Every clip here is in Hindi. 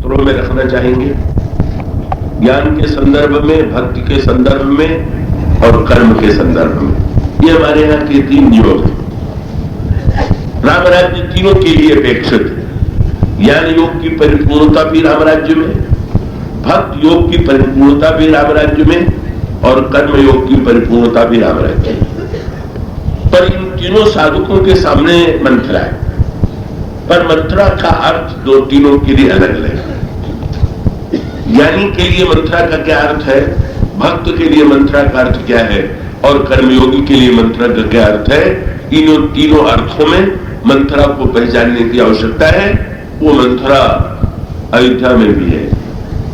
सूत्रों में रखना चाहेंगे, ज्ञान के संदर्भ में, भक्ति के संदर्भ में और कर्म के संदर्भ में। ये हमारे यहाँ के 3 योग हैं। राम राज्य तीनों के लिए अपेक्षित है। ज्ञान योग की परिपूर्णता भी राम राज्य में, भक्त योग की परिपूर्णता भी राम राज्य में और कर्म योग की परिपूर्णता भी राम राज्य में। पर इन तीनों साधकों के सामने मंत्रा है, पर मंत्रा का अर्थ दो तीनों के लिए अलग अलग है। ज्ञानी के लिए मंत्रा का क्या अर्थ है, भक्त के लिए मंत्रा का अर्थ क्या है और कर्मयोगी के लिए मंत्रा का क्या अर्थ है, इन तीनों अर्थों में मंत्रा को पहचानने की आवश्यकता है। वो मंत्रा अयोध्या में भी है,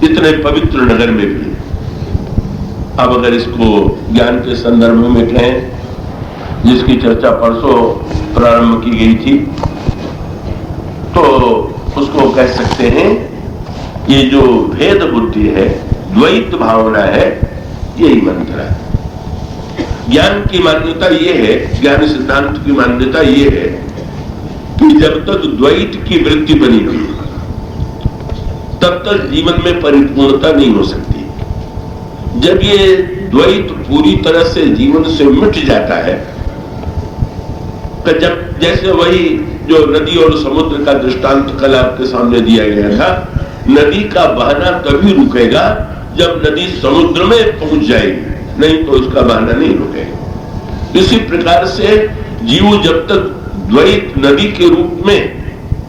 इतने पवित्र नगर में भी है। अब अगर इसको ज्ञान के संदर्भ में कहें, जिसकी चर्चा परसों प्रारंभ की गई थी, तो उसको कह सकते हैं ये जो भेद बुद्धि है, द्वैत भावना है, यही मंत्र है। ज्ञान की मान्यता ये है, ज्ञान सिद्धांत की मान्यता ये है कि जब तक द्वैत की वृत्ति बनी हुई तब तक जीवन में परिपूर्णता नहीं हो सकती। जब ये द्वैत पूरी तरह से जीवन से मिट जाता है, तो जब जैसे वही जो नदी और समुद्र का दृष्टांत कल आपके सामने दिया गया था, नदी का बहना तभी रुकेगा जब नदी समुद्र में पहुंच जाएगी, नहीं तो उसका बहना नहीं रुकेगा। इसी प्रकार से जीव जब तक द्वैत नदी के रूप में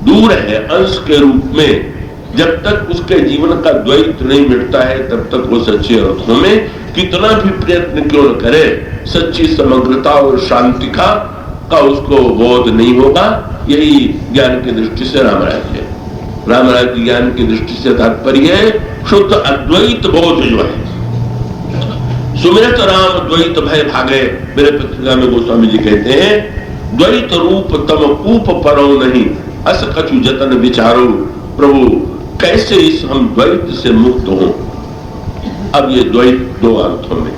दूर है, अंश के रूप में, जब तक उसके जीवन का द्वैत नहीं मिटता है, तब तक वो सच्चे अर्थों में कितना भी प्रयत्न क्यों न करे, सच्ची समग्रता और शांति का उसको बोध नहीं होगा। यही ज्ञान की दृष्टि से रामराज्य है। रामराज्य ज्ञान की दृष्टि से तात्पर्य है शुद्ध अद्वैत बोध जो है। सुमिरत राम द्वैत भय भागे, मेरे पत्रिका में गोस्वामी जी कहते हैं, द्वैत रूप तम कूप परो नहीं, अस कछु जतन विचारो, प्रभु कैसे इस हम द्वैत से मुक्त हों। अब ये द्वैत दो अर्थों में,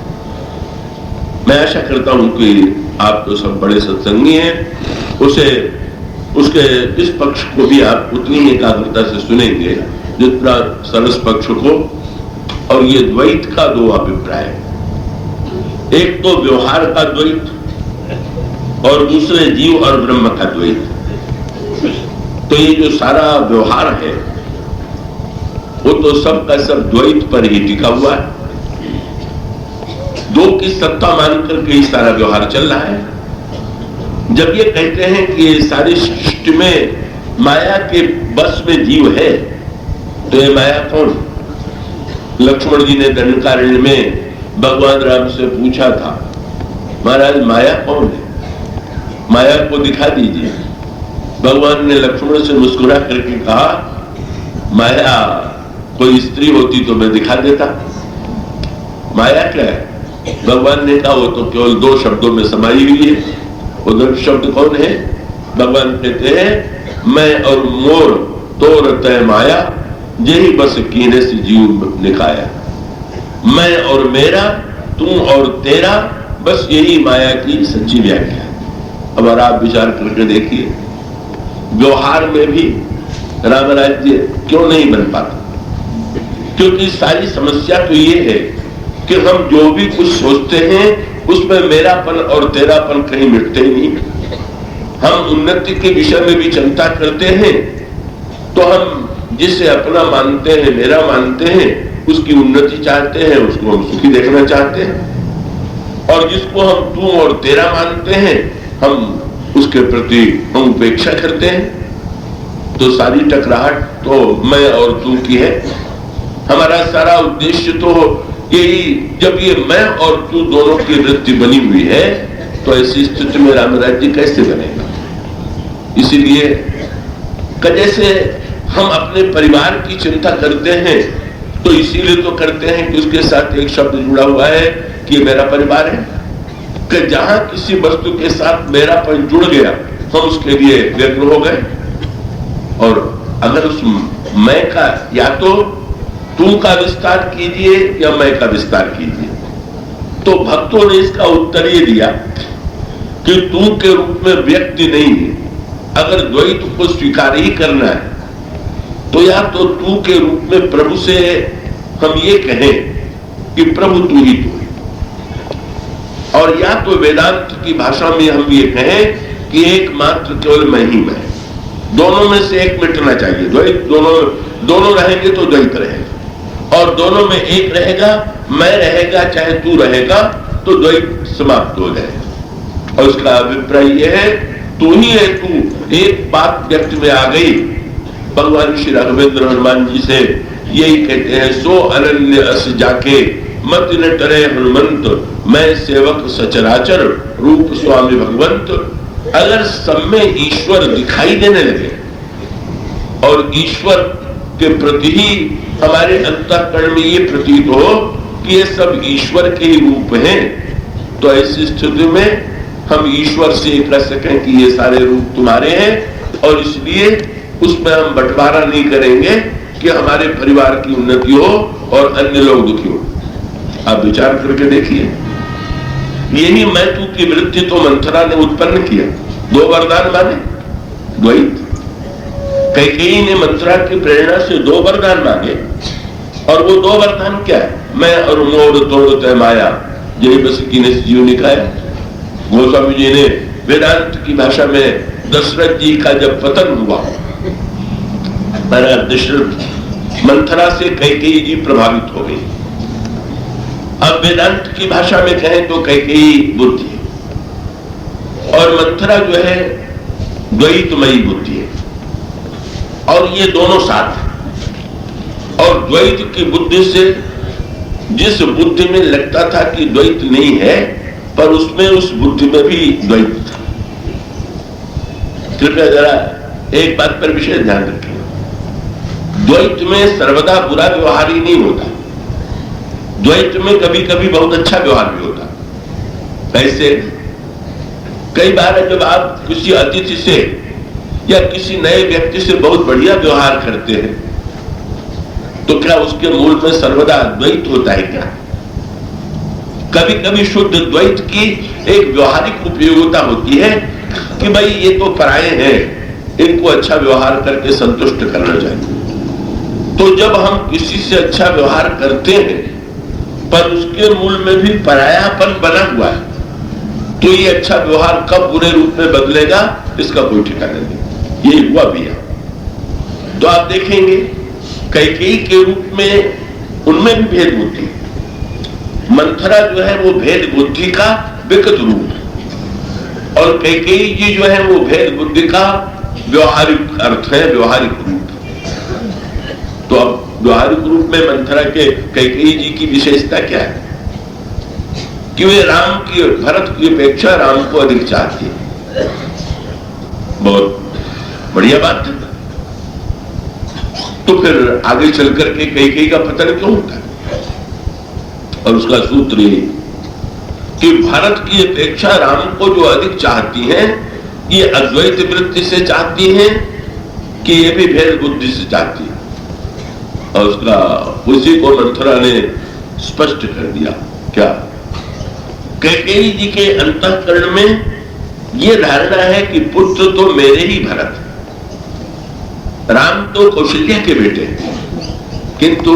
मैं आशा करता हूं कि आप तो सब बड़े सत्संगी हैं, उसके इस पक्ष को भी आप उतनी ही एकाग्रता से सुनेंगे जितना सरस पक्ष को। और ये द्वैत का दो अभिप्राय है, एक तो व्यवहार का द्वैत और दूसरे जीव और ब्रह्म का द्वैत। तो ये जो सारा व्यवहार है वो तो सब का सब द्वैत पर ही टिका हुआ है। दो की सत्ता मानकर के ही सारा व्यवहार चल रहा है। जब ये कहते हैं कि ये सारी सृष्टि में माया के बस में जीव है, तो ये माया कौन? लक्ष्मण जी ने दंडकारण्य में भगवान राम से पूछा था, महाराज माया कौन है, माया को दिखा दीजिए। भगवान ने लक्ष्मण से मुस्कुरा करके कहा, माया कोई स्त्री होती तो मैं दिखा देता। माया क्या है? भगवान ने कहा वो तो केवल 2 शब्दों में समाई हुई है। वो 2 शब्द कौन है? भगवान कहते हैं, मैं और मोर तोर तय माया, यही बस कीने से जीव निकाया। मैं और मेरा, तुम और तेरा, बस यही माया की सच्ची व्याख्या है। अब अगर आप विचार करके देखिए, व्यवहार में भी रामराज्य क्यों नहीं बन पाता? क्योंकि सारी समस्या तो ये है कि हम जो भी कुछ सोचते हैं उसमें मेरापन और तेरापन कहीं मिटते ही नहीं। हम उन्नति के विषय में भी चिंता करते हैं तो हम जिसे अपना मानते हैं, मेरा मानते हैं, उसकी उन्नति चाहते हैं, उसको हम सुखी देखना चाहते हैं। और जिसको हम तू और तेरा मानते हैं, हम उसके प्रति हम उपेक्षा करते हैं। तो सारी टकराहट तो मैं और तू की है। हमारा सारा उद्देश्य तो यही, जब ये मैं और तू दोनों की वृत्ति बनी हुई है, तो ऐसी स्थिति में रामराज्य कैसे बनेगा? इसीलिए जैसे हम अपने परिवार की चिंता करते हैं, तो इसीलिए तो करते हैं कि उसके साथ एक शब्द जुड़ा हुआ है कि मेरा परिवार है। कि जहां किसी वस्तु के साथ मेरापन जुड़ गया, हम उसके लिए व्यग्र हो गए। और अगर उस मैं का, या तो तू का विस्तार कीजिए या मैं का विस्तार कीजिए, तो भक्तों ने इसका उत्तर ये दिया कि तू के रूप में व्यक्ति नहीं है। अगर द्वैत को स्वीकार ही करना है तो या तो तू के रूप में प्रभु से हम ये कहें कि प्रभु तू ही तू है, और या तो वेदांत की भाषा में हम ये कहें कि एकमात्र केवल मैं ही मैं। दोनों में से एक मिटना चाहिए। द्वैत दोनों रहेंगे तो द्वैत रहेगा, और दोनों में एक रहेगा, मैं रहेगा चाहे तू रहेगा, तो द्वैत समाप्त हो जाएगा। और उसका अभिप्राय यह है तू ही है तू। एक बात व्यक्त में आ गई, भगवान श्री राघवेंद्र हनुमान जी से यही कहते हैं, सो अनन्य अस जाके मत न करे हनुमंत, मैं सेवक सचराचर रूप स्वामी भगवंत। अगर सब में ईश्वर दिखाई देने लगे और ईश्वर के प्रति ही हमारे अंतःकरण में ये प्रतीत हो कि ये सब ईश्वर के ही रूप हैं, तो ऐसी स्थिति में हम ईश्वर से कह सकें कि ये सारे रूप तुम्हारे हैं, और इसलिए उसमें हम बंटवारा नहीं करेंगे कि हमारे परिवार की उन्नति हो और अन्य लोग दुखी हो। आप विचार करके देखिए, यही मैं तू की वृत्ति तो मंथरा ने उत्पन्न किया। दो वरदान माने, द्वैत। कैकेयी ने मंथरा की प्रेरणा से दो वरदान मांगे, और वो दो वरदान क्या है? मैं और मोर तोड़ तय माया, यही बस की ने जीव निकाया। गोस्वामी जी ने वेदांत की भाषा में दशरथ जी का जब पतन हुआ, दशरथ मंथरा से कैकेयी जी प्रभावित हो गई। अब वेदांत की भाषा में कहें तो कैकेयी बुद्धि है, और मंथरा जो है द्वैतमयी बुद्धि है, और ये दोनों साथ है। और द्वैत की बुद्धि से जिस बुद्धि में लगता था कि द्वैत नहीं है, पर उसमें उस बुद्धि में भी द्वैत था। कृपया जरा एक बात पर विशेष ध्यान रखें, द्वैत में सर्वदा बुरा व्यवहार ही नहीं होता। द्वैत में कभी कभी बहुत अच्छा व्यवहार भी होता। कैसे? कई बार जब आप किसी अतिथि से या किसी नए व्यक्ति से बहुत बढ़िया व्यवहार करते हैं, तो क्या उसके मूल में सर्वदा द्वैत होता है क्या? कभी कभी शुद्ध द्वैत की एक व्यवहारिक उपयोगिता होती है कि भाई ये तो पराये हैं, इनको अच्छा व्यवहार करके संतुष्ट करना चाहिए। तो जब हम किसी से अच्छा व्यवहार करते हैं पर उसके मूल में भी परायापन बना हुआ है, तो ये अच्छा व्यवहार कब बुरे रूप में बदलेगा इसका कोई ठिकाना नहीं। ये हुआ भी है। तो आप देखेंगे कैकेयी के रूप में उनमें भी भेद बुद्धि है। मंथरा जो है वो भेद बुद्धि का विकृत रूप है, और कैकेयी जी जो है वो भेद बुद्धि का व्यवहारिक अर्थ है, व्यवहारिक रूप। तो अब व्यवहारिक रूप में मंथरा के कैकेयी जी की विशेषता क्या है? कि वे राम की, भरत की अपेक्षा राम को अधिक चाहती है। बहुत बढ़िया बात है। तो फिर आगे चल करके कैकेयी का पतन क्यों होता है? और उसका सूत्र ये कि भारत की अपेक्षा राम को जो अधिक चाहती हैं, ये अद्वैत वृत्ति से चाहती हैं कि ये भी भेद बुद्धि से चाहती है। और उसका उसी को मंथरा ने स्पष्ट कर दिया। क्या? कैकेयी जी के अंतःकरण में ये धारणा है कि पुत्र तो मेरे ही भरत, राम तो कौशल्या के बेटे हैं। किंतु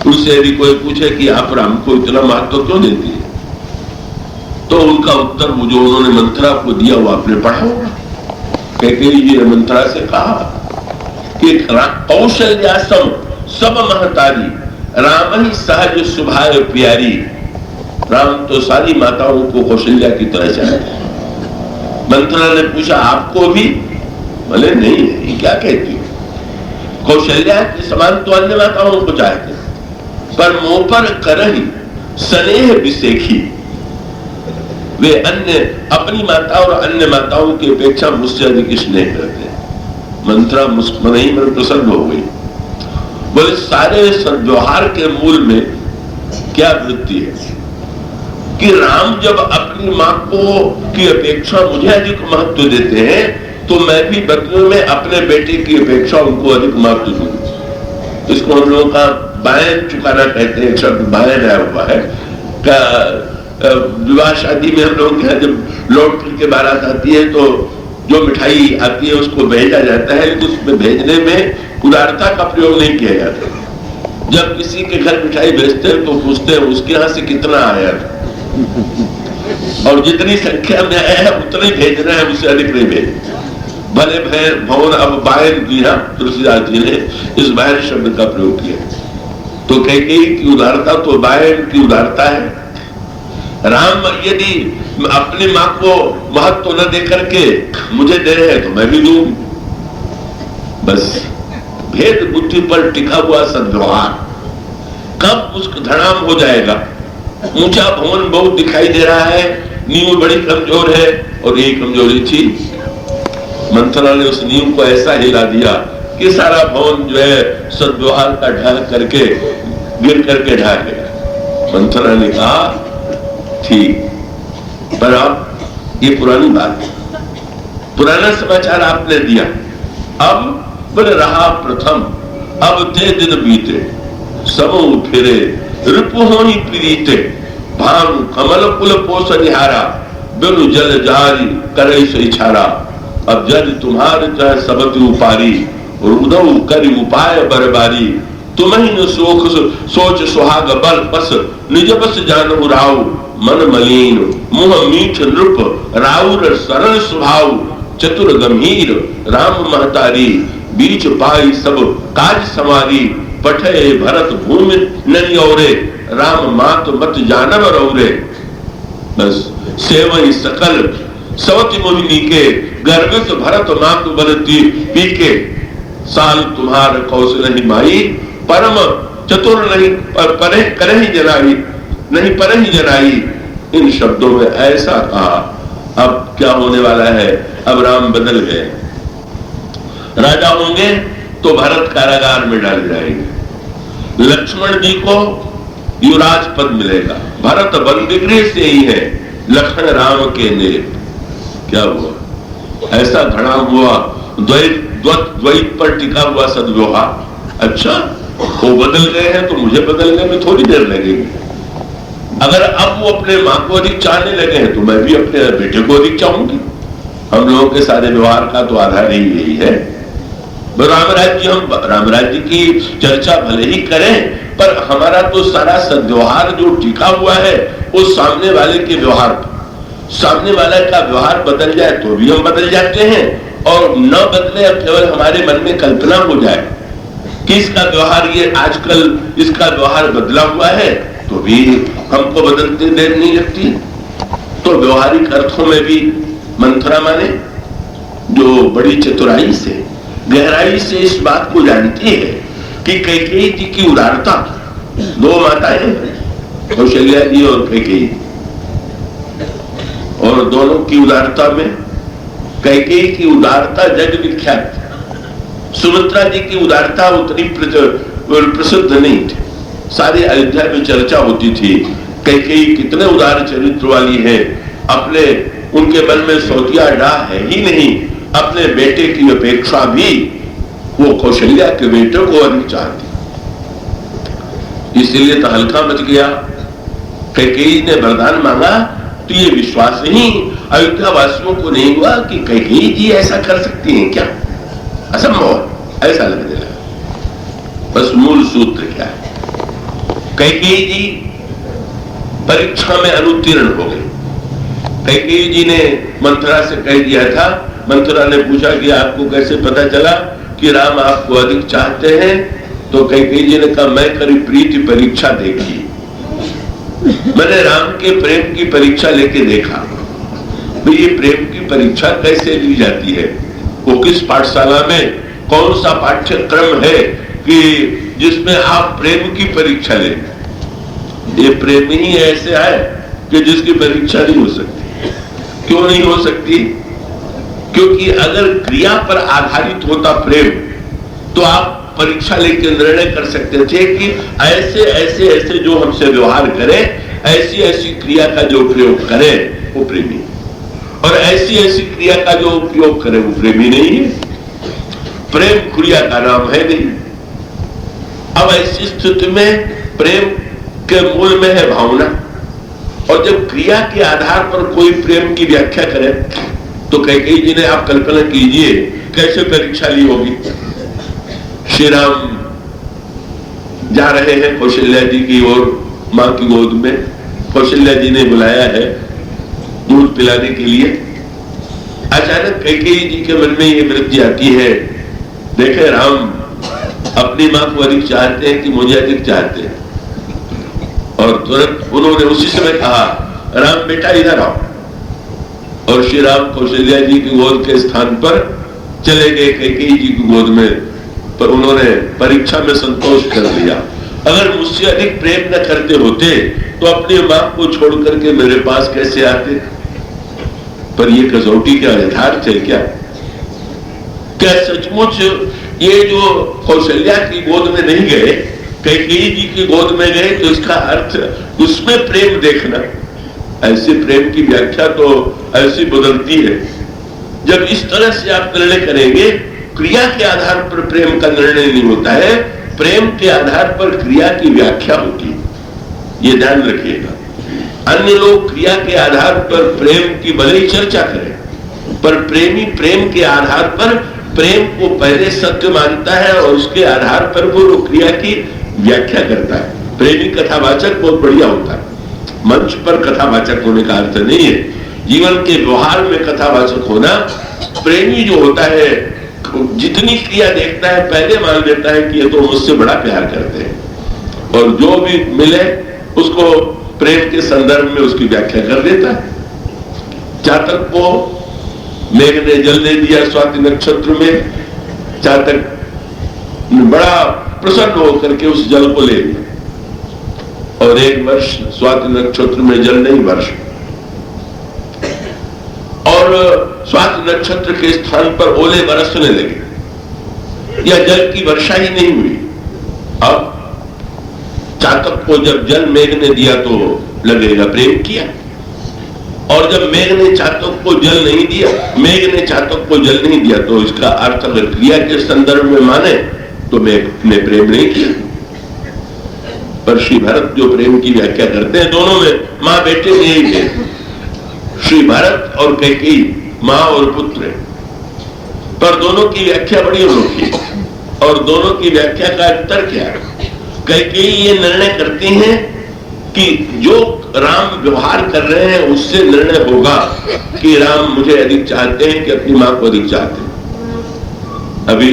उनसे यदि कोई पूछे कि आप राम को इतना महत्व क्यों देती है, तो उनका उत्तर वो जो उन्होंने मंथरा को दिया वो आपने पढ़ा होगा। कैकेयी जी ने मंथरा से कहा कि कौशल्या सम सब महतारी, राम ही सहज सुभाय प्यारी। राम तो सारी माताओं को कौशल्या की तरह चाहते हैं। मंथरा ने पूछा आपको भी? बोले नहीं, ये क्या कहती हो? कौशल्या के समान तो अन्य माताओं को चाहते, पर मुंह पर करही स्नेह विसेखी। वे अन्य अपनी माता और अन्य माताओं की अपेक्षा मुझसे अधिक स्नेह करते हैं। मंथरा मुस्कुराई ही मन प्रसन्न हो गई। बोले सारे सद्व्यवहार के मूल में क्या वृत्ति है कि राम जब अपनी मां को की अपेक्षा मुझे अधिक महत्व देते हैं, तो मैं भी बदले में अपने बेटे की अपेक्षा उनको अधिक महत्व दूं। इसको हम लोगों का बायन चुकाना कहते हैं। शब्द बायन आया हुआ है। विवाह शादी में हम लोग जब लौट करके बारात आती है तो जो मिठाई आती है उसको भेजा जाता है, लेकिन उसमें भेजने में उदारता का प्रयोग नहीं किया जाता। जब किसी के घर मिठाई भेजते हैं तो पूछते हैं उसके यहाँ से कितना आया था, और जितनी संख्या में आया है उतना ही भेजना है, उससे अधिक नहीं भेज। भले भवन अब बायन दिया, तुलसीदास जी ने इस बायन शब्द का प्रयोग किया। तो कैकेयी की उदारता तो बायन की उदारता है। राम यदि अपनी माँ को महत्व न दे करके मुझे दे रहे हैं तो मैं भी दूं। बस भेद बुद्धि पर टिका हुआ सद्व्यवहार कब उसका धड़ाम हो जाएगा। ऊंचा भवन बहुत दिखाई दे रहा है, नींव बड़ी कमजोर है, और यही कमजोरी थी। मंथरा ने उस नींव को ऐसा हिला दिया कि सारा भवन जो है सद्व्यवहार का ढह करके गिर करके ढह गया। मंथरा ने कहा ठीक, पर अब ये पुरानी बात है, पुराना समाचार आपने दिया, अब बन रहा प्रथम, अब ते दिन बीते, समो फिरे रिपुहोनी प्रीते, भानु कमल कुल पोष निहारा, बिनु जल जारी करे से इछारा। अब जल तुम्हारे चाहे सबति उपारी, रुदऊ करी उपाय बरबारी, तुम्हें न सोच सुहाग बल बस, निज बस जानहु राव, मन मलिन मुह मीठ नृप, राउर सरल स्वभाव, चतुर गंभीर राम महतारी, बीच पाई सब काज समारी, पठे भरत भूमि नरी औरे, राम मात मत जानव रौरे। बस सेवई सकल सवति मोहिनी के, गर्वित भरत मात बनती पीके, साल तुम्हार कौशल नहीं माई, परम चतुर नहीं परे करे ही जनाई, नहीं पर ही जनाई। इन शब्दों में ऐसा कहा। अब क्या होने वाला है, अब राम बदल गए, राजा होंगे तो भरत कारागार में डाल जाएंगे, लक्ष्मण जी को युवराज पद मिलेगा, भरत बंदिगृह से ही है, लखन राम के नेप। क्या हुआ, ऐसा धड़ाम हुआ, द्वैत पर टिका हुआ सद्व्यवहार। अच्छा, वो बदल गए हैं तो मुझे बदलने में थोड़ी देर लगेगी। अगर अब वो अपने माँ को अधिक चाहने लगे हैं तो मैं भी अपने बेटे को अधिक चाहूंगी। हम लोगों के सारे व्यवहार का तो आधार ही यही है। रामराज्य, हम रामराज्य की चर्चा भले ही करें, पर हमारा तो सारा सद्व्यवहार जो टिका हुआ है वो सामने वाले के व्यवहार पर। सामने वाले का व्यवहार बदल जाए तो भी हम बदल जाते हैं, और न बदले केवल हमारे मन में कल्पना हो जाए कि इसका व्यवहार ये आजकल इसका व्यवहार बदला हुआ है, तो भी हमको बदलते देर नहीं लगती। तो व्यवहारिक अर्थों में भी मंथरा माने जो बड़ी चतुराई से गहराई से इस बात को जानती है कि कैकेयी जी की उदारता, दो माताएं कौशल्या जी और कैकेयी, और दोनों की उदारता में कैकेयी की उदारता जग विख्यात, सुमित्रा जी की उदारता उतनी प्रसिद्ध नहीं थी। सारी अयोध्या में चर्चा होती थी कैकेयी कितने उदार चरित्र वाली है, अपने उनके मन में सौतिया डाह है ही नहीं, अपने बेटे की अपेक्षा भी वो कौशल्या के बेटे को अधिक चाहती, इसलिए तो हल्का मच गया। कैकेयी ने वरदान मांगा तो ये विश्वास ही अयोध्या वासियों को नहीं हुआ कि कैकेयी जी ऐसा कर सकती हैं क्या, असंभव ऐसा लगने लगा। बस मूल सूत्र क्या है, कैकेयी जी परीक्षा में अनुत्तीर्ण हो गई। कैकेयी जी ने मंथरा से कह दिया था, मंथरा ने पूछा कि आपको कैसे पता चला कि राम आपको अधिक चाहते हैं, तो कैकेयी जी ने कहा मैं करी प्रीति परीक्षा देखी, मैंने राम के प्रेम की परीक्षा लेके देखा। तो ये प्रेम की परीक्षा कैसे ली जाती है, वो किस पाठशाला में कौन सा पाठ्यक्रम है कि जिसमें आप प्रेम की परीक्षा लें। ये प्रेम ही ऐसे है कि जिसकी परीक्षा नहीं हो सकती। क्यों नहीं हो सकती, क्योंकि अगर क्रिया पर आधारित होता प्रेम तो आप परीक्षा लेकर निर्णय कर सकते थे कि ऐसे ऐसे ऐसे जो हमसे व्यवहार करें, ऐसी ऐसी क्रिया का जो प्रयोग करें वो प्रेमी, और ऐसी ऐसी क्रिया का जो उपयोग करें वो प्रेमी नहीं है। प्रेम क्रिया का नाम है नहीं। अब ऐसी स्थिति में प्रेम के मूल में है भावना, और जब क्रिया के आधार पर कोई प्रेम की व्याख्या करे तो कैकेयी जी ने, आप कल्पना कीजिए कैसे परीक्षा ली होगी। श्री राम जा रहे हैं कौशल्या जी की ओर मां की गोद में। कौशल्या जी ने बुलाया है दूध पिलाने के लिए। अचानक कैकेयी जी के मन में ये वृत्ति आती है, देखे राम अपनी मां को अधिक चाहते हैं कि मुझे अधिक चाहते हैं। और तुरंत उन्होंने उसी समय कहा, राम बेटा इधर आओ। और श्री राम कौशल्या जी की गोद के स्थान पर चले गए कैकेयी जी की गोद में। पर उन्होंने परीक्षा में संतोष कर लिया। अगर मुझसे अधिक प्रेम न करते होते तो अपनी मां को छोड़ करके मेरे पास कैसे आते। पर ये कसौटी क्या यथार्थ है क्या? क्या सचमुच ये जो कौशल्या की गोद में नहीं गए, कैकेयी जी की गोद में गए, तो इसका अर्थ उसमें प्रेम देखना। ऐसे प्रेम की व्याख्या तो ऐसी बदलती है। जब इस तरह से आप निर्णय करेंगे, क्रिया के आधार पर प्रेम का निर्णय नहीं होता है, प्रेम के आधार पर क्रिया की व्याख्या होती है। ये ध्यान रखिएगा। अन्य लोग क्रिया के आधार पर प्रेम की भले ही चर्चा करें, पर प्रेमी प्रेम के आधार पर प्रेम को पहले सत्य मानता है और उसके आधार पर वो क्रिया की व्याख्या करता है। प्रेमी कथावाचक बहुत बढ़िया होता है। मंच पर कथावाचक होने का अर्थ नहीं है, जीवन के व्यवहार में कथावाचक होना। प्रेमी जो होता है जितनी क्रिया देखता है पहले मान लेता है कि ये तो मुझसे बड़ा प्यार करते हैं, और जो भी मिले उसको प्रेम के संदर्भ में उसकी व्याख्या कर देता है। चातक को मेघ ने जल दे दिया स्वाति नक्षत्र में, चातक बड़ा प्रसन्न होकर के उस जल को ले लिया, और एक वर्ष स्वाति नक्षत्र में जल नहीं वर्ष, और स्वाति नक्षत्र के स्थान पर ओले बरसने लगे, या जल की वर्षा ही नहीं हुई। अब चातक को जब जल मेघ ने दिया तो लगेगा प्रेम किया, और जब मेघ ने चातक को जल नहीं दिया, मेघ ने चातक को जल नहीं दिया, तो इसका अर्थ अगर क्रिया के संदर्भ में माने तो मेघ ने प्रेम नहीं किया। पर श्री भरत जो प्रेम की व्याख्या करते हैं, दोनों में मां बेटे में यही है। श्री भरत और कैकेयी मां और पुत्र, पर दोनों की व्याख्या बड़ी अनोखी, और दोनों की व्याख्या का अंतर क्या है? कैकेयी ये निर्णय करती हैं कि जो राम व्यवहार कर रहे हैं उससे निर्णय होगा कि राम मुझे अधिक चाहते हैं कि अपनी मां को अधिक चाहते हैं। अभी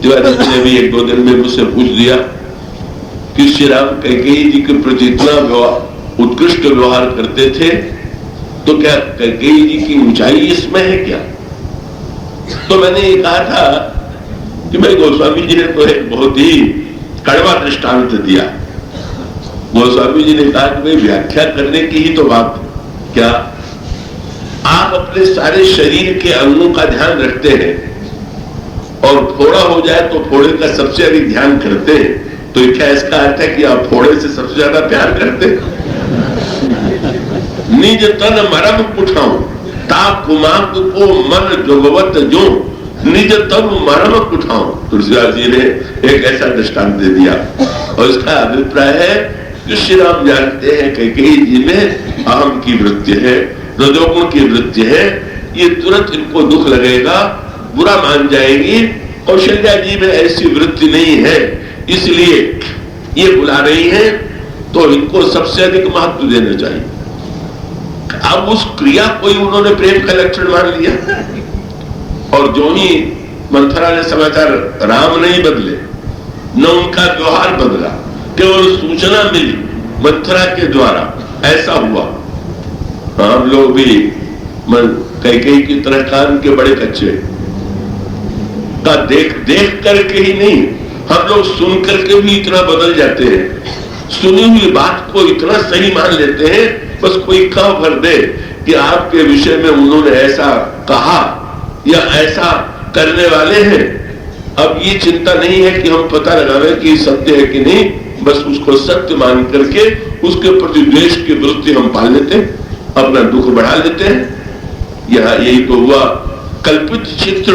तिवारी जी ने भी एक दो दिन में मुझसे पूछ दिया कि श्री राम कैकेयी जी के प्रति इतना उत्कृष्ट व्यवहार करते थे, तो क्या कैकेयी जी की ऊंचाई इसमें है क्या? तो मैंने ये कहा था कि भाई गोस्वामी जी ने तो एक बहुत ही कड़वा दृष्टांत दिया। गोस्वामी जी ने कहा कि भाई व्याख्या करने की ही तो बात है। क्या आप अपने सारे शरीर के अंगों का ध्यान रखते हैं, और फोड़ा हो जाए तो फोड़े का सबसे अधिक ध्यान करते हैं, तो क्या इसका अर्थ है कि आप फोड़े से सबसे ज्यादा प्यार करते हैं? निज तन मरम कुठाऊं ताप कुमाक को मन जोगवत जो निज तन मरम कुठाऊं। तुलसीदास जी ने एक ऐसा दृष्टांत दे दिया, और इसका अभिप्राय है कि श्री राम जानते हैं कैकेयी जी में अहम की वृत्ति है, रजोगुण की वृत्ति है, ये तुरंत इनको दुख लगेगा, बुरा मान जाएंगी। कौशल्या जी में ऐसी वृत्ति नहीं है, इसलिए ये बुला रही है, तो इनको सबसे अधिक महत्व देना चाहिए। अब उस क्रिया को ही उन्होंने प्रेम का लक्षण मान लिया, और जो ही मंथरा ने समाचार, राम नहीं बदले, न उनका व्यवहार बदला, केवल सूचना मिली मंथरा के द्वारा, ऐसा हुआ। हम लोग भी कैकेयी की तरह कान के बड़े कच्चे का देख करके ही नहीं, हम लोग सुन करके भी इतना बदल जाते हैं। सुनी हुई बात को इतना सही मान लेते हैं, बस कोई कह भर दे कि आपके विषय में उन्होंने ऐसा कहा या ऐसा करने वाले हैं। अब ये चिंता नहीं है कि हम पता लगावे कि सत्य है कि नहीं, बस उसको सत्य मान करके उसके प्रति द्वेष की वृत्ति हम पाल लेते हैं, अपना दुख बढ़ा लेते हैं। यहाँ यही तो हुआ, कल्पित चित्र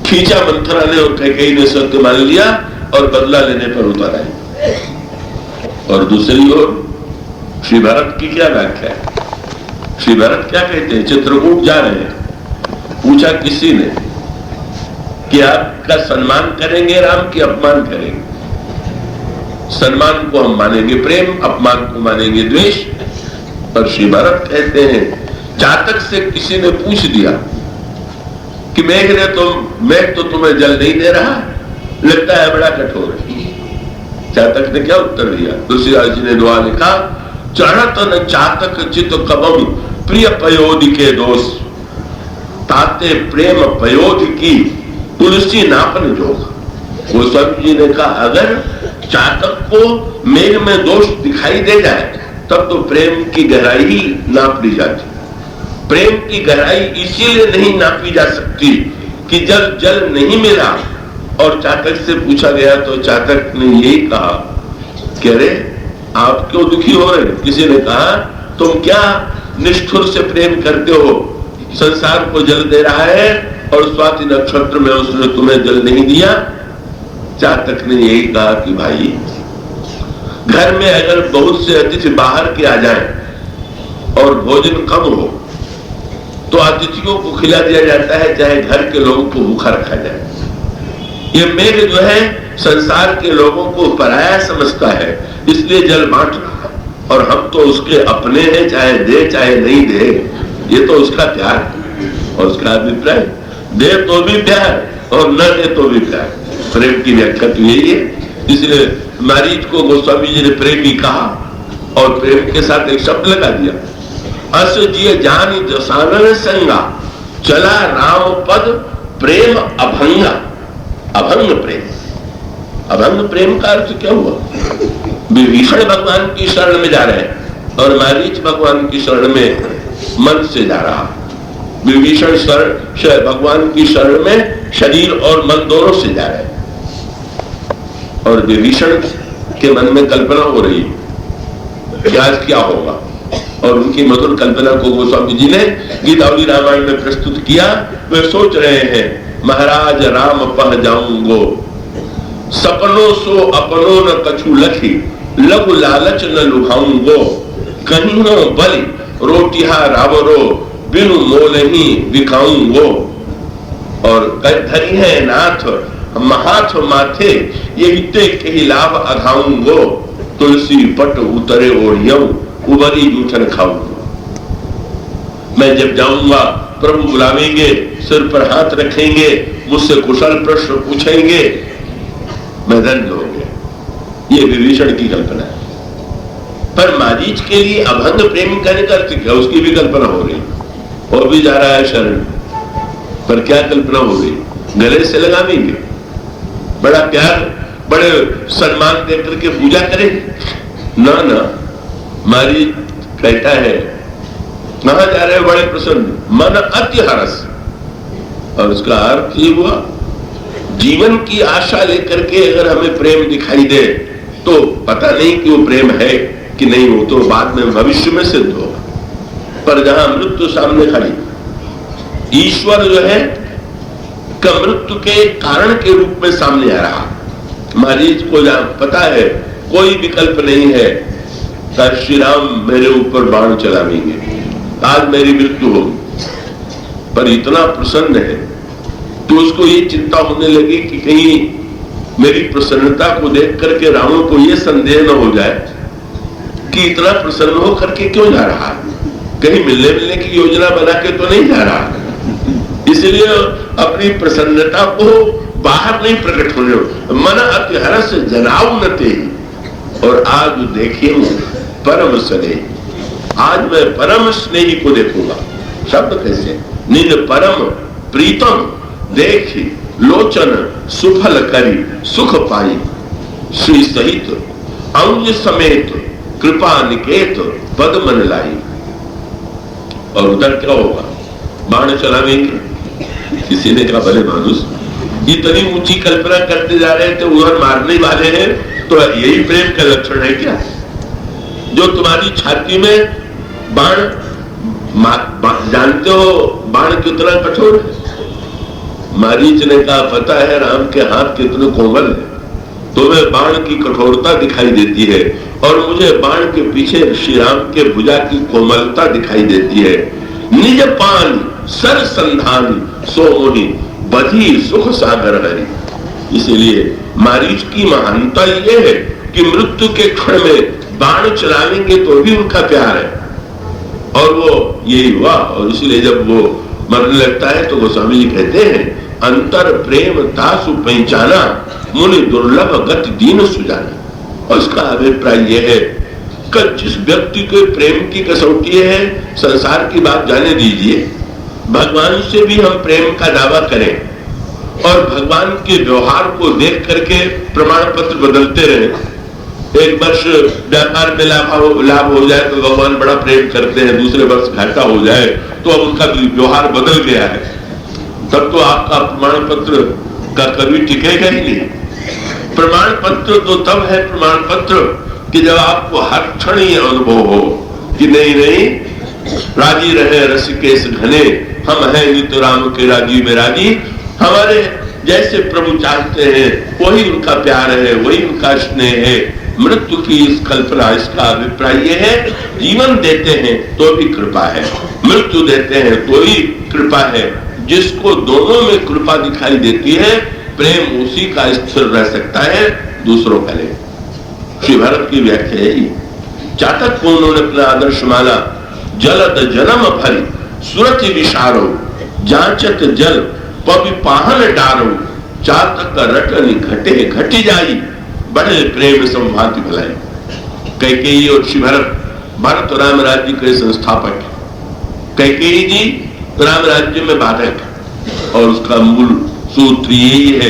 खींचा मंथरा ने और कैकेयी ने सत्य मान लिया और बदला लेने पर उतर आए। और दूसरी ओर श्री भरत की क्या व्याख्या है? श्री भरत क्या कहते हैं? चित्रकूट जा रहे हैं, पूछा किसी ने कि आपका सम्मान करेंगे राम की अपमान करेंगे? सम्मान को हम मानेंगे प्रेम, अपमान को मानेंगे द्वेष। पर श्री भरत कहते हैं, चातक से किसी ने पूछ दिया कि मैं तो तुम्हें जल नहीं दे रहा, लगता है बड़ा कठोर है। चातक ने क्या उत्तर दिया? तुलसीदास जी ने दुआ लिखा, चढ़त न चातक चित कबम प्रिय पयोधि के दोष, ताते प्रेम पयोधि की तुलसी नापन जोग। गोस्वामी जी ने कहा, अगर चातक को मेघ में दोष दिखाई दे जाए तब तो प्रेम की गहराई ही नाप ली जाती। प्रेम की गहराई इसीलिए नहीं नापी जा सकती कि जब जल नहीं मिला और चातक से पूछा गया तो चातक ने यही कहा कि अरे आप क्यों दुखी हो रहे? किसी ने कहा, तुम क्या निष्ठुर से प्रेम करते हो, संसार को जल दे रहा है और स्वाति नक्षत्र में उसने तुम्हें जल नहीं दिया। चातक ने यही कहा कि भाई, घर में अगर बहुत से अतिथि बाहर के आ जाएं और भोजन कम हो तो अतिथियों को खिला दिया जाता है, चाहे घर के लोगों को भूखा रखा जाए। ये मेघ जो है संसार के लोगों को पराया समझता है, इसलिए जल बांट रहा, और हम तो उसके अपने हैं, चाहे दे चाहे नहीं दे, ये तो उसका प्यार और उसका अभिप्राय। दे तो भी प्यार और न दे तो भी प्यार। प्रेम की व्याख्या तो यही है। इसलिए मारीच को गोस्वामी जी ने प्रेमी कहा और प्रेम के साथ एक शब्द लगा दिया, अस जिय जानी दसानन संगा, चला राम पद प्रेम अभंगा। अभंग प्रेम, अभंग प्रेम का अर्थ क्या हुआ? विभीषण भगवान की शरण में जा रहे हैं और मारीच भगवान की शरण में मन से जा रहा। विभीषण भगवान की शरण में शरीर और मन दोनों से जा रहे हैं और विभीषण के मन में कल्पना हो रही है आज क्या होगा, और उनकी मधुर कल्पना को गोस्वामी जी ने गीतावली रामायण में प्रस्तुत किया। वे सोच रहे हैं, महाराज राम पह जाऊंगो, सपनों सो अपनों न कछु लखी, लघु लालच न लुभाऊंगो, कहीं हो बलि रोटिहा रावरो, बिनु मोलही बिकाऊंगो। और धरी है नाथ महाथ माथे, ये हिते के ही लाभ अघाऊंगो, तुलसी पट उतरे ओढ़ियऊ, उबरी जूठन खाऊंगा। मैं जब जाऊंगा प्रभु बुलावेंगे, सिर पर हाथ रखेंगे, मुझसे कुशल प्रश्न पूछेंगे, मैं धन्य हो गया। ये विभीषण की कल्पना है। पर मारीच के लिए अभंग प्रेम करने का अर्थ क्या? उसकी भी कल्पना हो रही, और भी जा रहा है शरण, पर क्या कल्पना हो रही? गले से लगावेंगे, बड़ा प्यार बड़े सम्मान देकर के पूजा करेंगे। ना ना, मारीच कहता है, कहां जा रहे हो? बड़े प्रसन्न, मन अति हरस। और उसका अर्थ ये हुआ, जीवन की आशा लेकर के अगर हमें प्रेम दिखाई दे तो पता नहीं कि वो प्रेम है कि नहीं, हो तो बाद में भविष्य में सिद्ध होगा। पर जहां मृत्यु सामने खड़ी, ईश्वर जो है का मृत्यु के कारण के रूप में सामने आ रहा। मारीच को जहां पता है कोई विकल्प नहीं है, श्री राम मेरे ऊपर बाण चलावेंगे, आज मेरी मृत्यु होगी, पर इतना प्रसन्न है तो उसको ये चिंता होने लगी कि कहीं मेरी प्रसन्नता को देख करके रावण को ये संदेह न हो जाए कि इतना प्रसन्न हो करके क्यों जा रहा है, कहीं मिलने की योजना बना के तो नहीं जा रहा। इसलिए अपनी प्रसन्नता को बाहर नहीं प्रकट होने हो। मन अति हरस जनाऊ न ते, और आज देखिए परम स्नेह, आज मैं परम स्नेही को देखूंगा। शब्द कैसे? निज परम प्रीतम देखी लोचन सुफल करी सुख पाई, श्री सहित अंग समेत कृपा निकेत पद मन लाई। और उधर क्या होगा? बाण चलावेंगे। किसी ने कहा, भले मानुष इतनी ऊंची कल्पना करते जा रहे थे, उधर मारने वाले हैं, तो यही प्रेम का लक्षण है क्या? जो तुम्हारी छाती में बाण, जानते हो बाण कितना कठोर है? मारीच ने कहा, पता है राम के हाथ कितने कोमल है, तुम्हें बाण की कठोरता दिखाई देती है और मुझे बाण के पीछे श्री राम के भुजा की कोमलता दिखाई देती है। निज पानी सर संधानी सो मोहि बधी सुख सागर हरि। इसीलिए मारीच की महानता ये है कि मृत्यु के क्षण में बाण चलाएंगे तो भी उनका प्यार है, और वो यही हुआ। और इसलिए जब वो मरने लगता है तो गोस्वामी जी कहते हैं अंतर प्रेम तासु पहचाना मुनि दुर्लभ गति दीन सुजाना। और उसका अभिप्राय यह है कि जिस व्यक्ति के प्रेम की कसौटी है, संसार की बात जाने दीजिए, भगवान से भी हम प्रेम का दावा करें और भगवान के व्यवहार को देख करके प्रमाण पत्र बदलते रहे। एक वर्ष व्यापार में लाभ हो जाए तो भगवान बड़ा प्रेम करते हैं, दूसरे वर्ष घाटा हो जाए तो अब उनका व्यवहार बदल गया है, तब तो आपका प्रमाण पत्र का कभी टिकेगा ही नहीं। प्रमाण पत्र तो तब है प्रमाण पत्र कि जब आपको हर क्षण ये अनुभव हो कि नहीं राजी रहे रसिकेश घने, हम हैं नित्य राम के राजी में राजी। हमारे जैसे प्रभु चाहते हैं वही उनका प्यार है, वही उनका स्नेह है। मृत्यु की इस कल्पना, इसका अभिप्राय यह है जीवन देते हैं तो भी कृपा है, मृत्यु देते हैं तो ही कृपा है। जिसको दोनों में कृपा दिखाई देती है प्रेम उसी का स्थिर रह सकता है, दूसरों का नहीं। श्री भरत की व्याख्या है चातक को उन्होंने अपना आदर्श माना। जलद जन्म भरी सुरति विशारो जांचत जल पवि पाहन डारो चातक रटनी घटे घटी जाई बड़े प्रेम संभाति भलाई। कैकेयी और श्री भरत राम राज्य के संस्थापक, कैकेयी जी राम राज्य में बाधक, और उसका मूल सूत्र यही है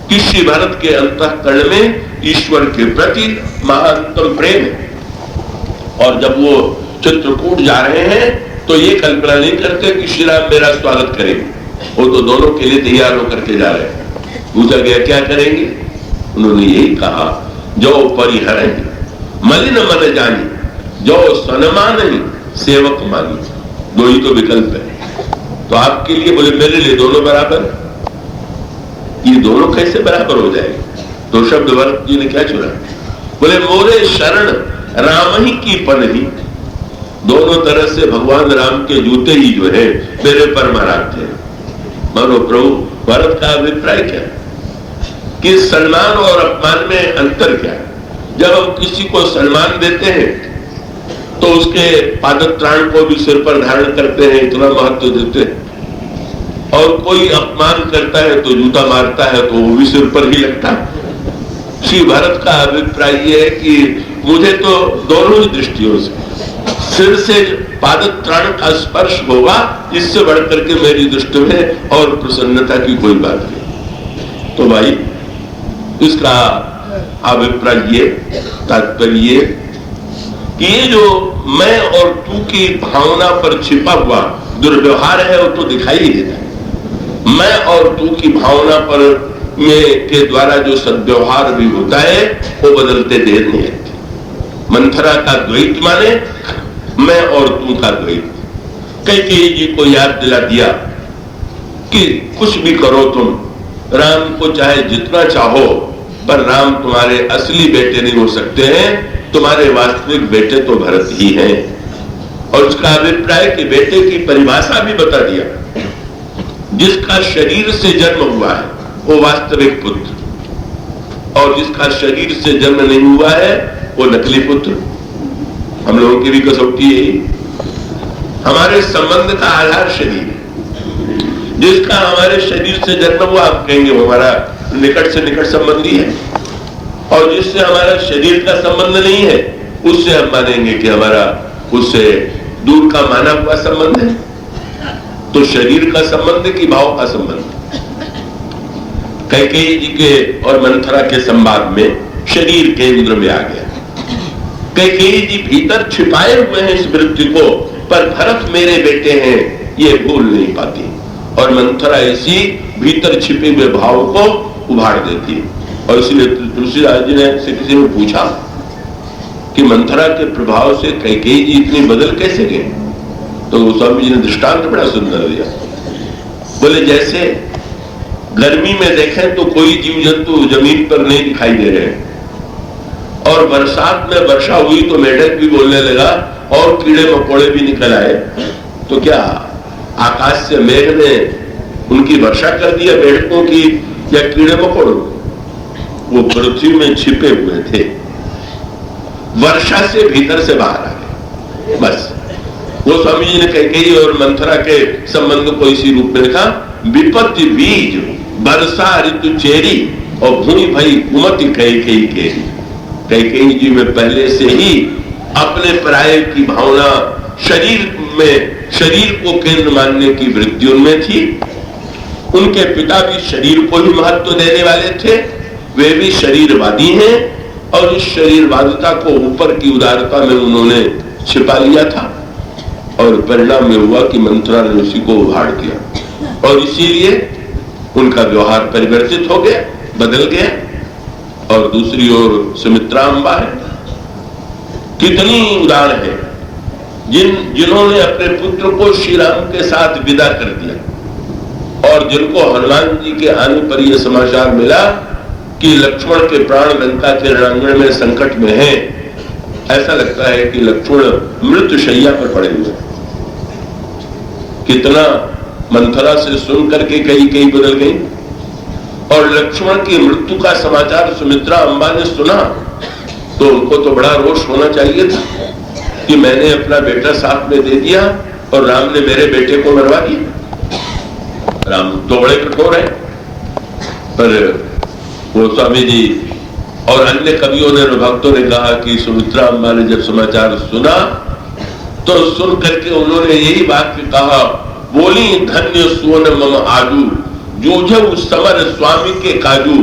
कि श्री भरत के अंतःकरण में ईश्वर के प्रति महानतम प्रेम है। और जब वो चित्रकूट जा रहे हैं तो ये कल्पना नहीं करते कि श्री राम मेरा स्वागत करेंगे, वो तो दोनों के लिए तैयार होकर के जा रहे हैं। पूछा गया क्या करेंगे, उन्होंने यही कहा जो परिहरण मलिन मन जानी जो सन्मान सेवक मानी। दो ही तो विकल्प है, तो आपके लिए बोले मेरे लिए दोनों बराबर, ये दोनों कैसे बराबर हो जाएंगे? तो शब्द भरत जी ने क्या चुना, बोले मोरे शरण राम ही की पनही। दोनों तरह से भगवान राम के जूते ही जो है मेरे पर महाराज थे। मानो प्रभु भरत का अभिप्राय क्या है कि सम्मान और अपमान में अंतर क्या है? जब हम किसी को सम्मान देते हैं तो उसके पादत्राण को भी सिर पर धारण करते हैं, इतना महत्व देते हैं, और कोई अपमान करता है तो जूता मारता है तो वो भी सिर पर ही लगता है। श्री भरत का अभिप्राय यह है कि मुझे तो दोनों ही दृष्टियों से सिर से पादत्राण का स्पर्श होगा, इससे बढ़कर के मेरी दृष्टि में और प्रसन्नता की कोई बात नहीं। तो भाई इसका अभिप्राय ये, तात्पर्य ये कि ये जो मैं और तू की भावना पर छिपा हुआ दुर्व्यवहार है वो तो दिखाई ही देता है। मैं और तू की भावना पर में के द्वारा जो सद्व्यवहार भी होता है वो बदलते देर नहीं लगती। मंथरा का द्वैत माने मैं और तू का द्वैत। कैकेयी जी को याद दिला दिया कि कुछ भी करो तुम, राम को चाहे जितना चाहो, पर राम तुम्हारे असली बेटे नहीं हो सकते हैं, तुम्हारे वास्तविक बेटे तो भरत ही हैं। और उसका अभिप्राय कि बेटे की परिभाषा भी बता दिया, जिसका शरीर से जन्म हुआ है वो वास्तविक पुत्र, और जिसका शरीर से जन्म नहीं हुआ है वो नकली पुत्र। हम लोगों की भी कसौटी यही, हमारे संबंध का आधार शरीर है। जिसका हमारे शरीर से जन्म हुआ आप कहेंगे वो हमारा निकट से निकट संबंधी है, और जिससे हमारा शरीर का संबंध नहीं है उससे हम मानेंगे कि हमारा उससे दूर का माना हुआ संबंध है। तो शरीर का संबंध की भाव का संबंध। कैकेयी जी के और मंथरा के संवाद में शरीर केंद्र में आ गया। कैकेयी जी भीतर छिपाए हुए हैं इस वृत्ति को, पर भरत मेरे बेटे हैं ये भूल नहीं पाती, और मंथरा इसी भीतर छिपे हुए भाव को उभार देती है। और इसलिए तुलसीदास जी ने से किसी ने पूछा कि मंथरा के प्रभाव से कैकेयी जी इतनी बदल कैसे गए, तो गोस्वामी जी ने दृष्टांत बड़ा सुंदर दिया। बोले जैसे गर्मी में देखें तो कोई जीव जंतु जमीन पर नहीं दिखाई दे रहे हैं, और बरसात में वर्षा हुई तो मेढक भी बोलने लगा और कीड़े मकोड़े भी निकल आए, तो क्या आकाश से मेघ ने उनकी वर्षा कर दिया मेढकों की या कीड़े मकोड़ों? वो पृथ्वी में छिपे हुए थे, वर्षा से भीतर से बाहर आ गए। बस वो स्वामी जी ने कैकेयी और मंथरा के संबंध को इसी रूप में लिखा, विपत्ति बीज वर्षा ऋतु चेरी और भूमि भई कुमति कैकेयी केरी। कैकेयी जी में पहले से ही अपने पराये की भावना, शरीर को केंद्र मानने की वृत्ति उनमें थी। उनके पिता भी शरीर को ही महत्व देने वाले थे, वे भी शरीरवादी हैं और इस शरीरवादिता को ऊपर की उदारता में उन्होंने छिपा लिया था और परिणाम में हुआ कि मंथरा ने उसी को उभाड़ दिया और इसीलिए उनका व्यवहार परिवर्तित हो गया, बदल गया। और दूसरी ओर सुमित्रा अम्बा है, कितनी उदार है, जिन्होंने अपने पुत्र को श्री राम के साथ विदा कर दिया और जिनको हनुमान जी के आने पर यह समाचार मिला कि लक्ष्मण के प्राण लंका के रणांगण में संकट में हैं। ऐसा लगता है कि लक्ष्मण मृत्यु शैया पर पड़े हुए। कितना मंथरा से सुन करके कई बदल गई और लक्ष्मण की मृत्यु का समाचार सुमित्रा अम्बा ने सुना तो उनको तो बड़ा रोष होना चाहिए था कि मैंने अपना बेटा साथ में दे दिया और राम ने मेरे बेटे को मरवा दिया। राम तो बड़े कठोर है, पर वो स्वामी जी और अन्य कवियों ने, भक्तों ने कहा कि सुमित्रा अम्बा ने जब समाचार सुना तो सुन करके उन्होंने यही वाक्य कहा, बोली धन्य सुवन मम आजू जूझऊ समर स्वामी के काजू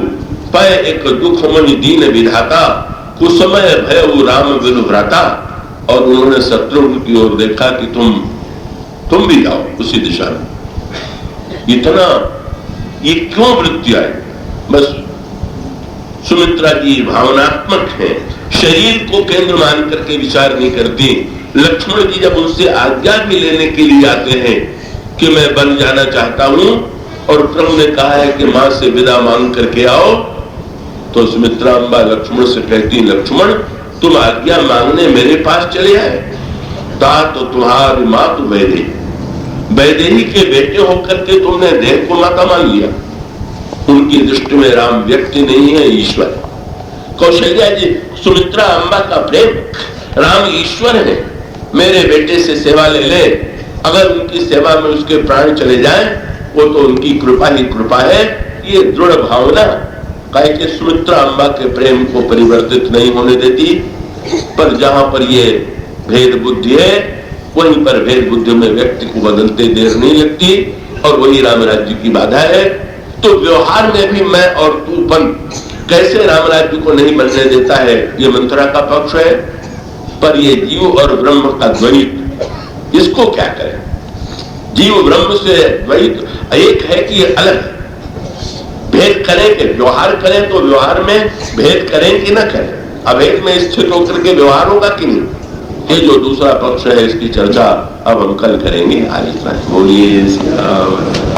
पय एक दुख मनि दीन विधाता कुसमय भय राम बिनु भ्राता। और उन्होंने शत्रुघ्न की ओर देखा कि तुम भी जाओ उसी दिशा में। इतना ये क्यों वृत्ति आई? बस सुमित्रा जी भावनात्मक है, शरीर को केंद्र मान करके विचार नहीं करती। लक्ष्मण जी जब उनसे आज्ञा भी लेने के लिए आते हैं कि मैं बन जाना चाहता हूं और प्रभु ने कहा है कि मां से विदा मांग करके आओ, तो सुमित्रा अम्बा लक्ष्मण से कहती, लक्ष्मण तुम आज्ञा मांगने मेरे पास चले आए, ता तो तुम्हारी मां तो वैदेही के बेटे होकर के तुमने देव को माता मान लिया। उनकी दृष्टि में राम व्यक्ति नहीं है, ईश्वर। कौशल्या जी, सुमित्रा अम्बा का प्रेम, राम ईश्वर है, मेरे बेटे से सेवा ले ले, अगर उनकी सेवा में उसके प्राण चले जाएं वो तो उनकी कृपा ही कृपा है। ये दृढ़ भावना काहे कि सुमित्रा अम्बा के प्रेम को परिवर्तित नहीं होने देती। पर जहां पर ये भेद बुद्धि है वहीं पर भेद बुद्धि में व्यक्ति को बदलते देर नहीं लगती और वही राम राज्य की बाधा है। तो व्यवहार में भी मैं और तूपन कैसे राम राज्य को नहीं बनने देता है, ये मंथरा का पक्ष है। पर ये जीव और ब्रह्म का द्वैत, इसको क्या करें? जीव ब्रह्म से द्वैत एक है कि अलग है। भेद करें कि व्यवहार करें तो व्यवहार में भेद करें कि न करें, अभेद में स्थित होकर के व्यवहार होगा कि नहीं, ये जो दूसरा पक्ष है इसकी चर्चा अब हम कल करेंगे। आज इतना बोलिए।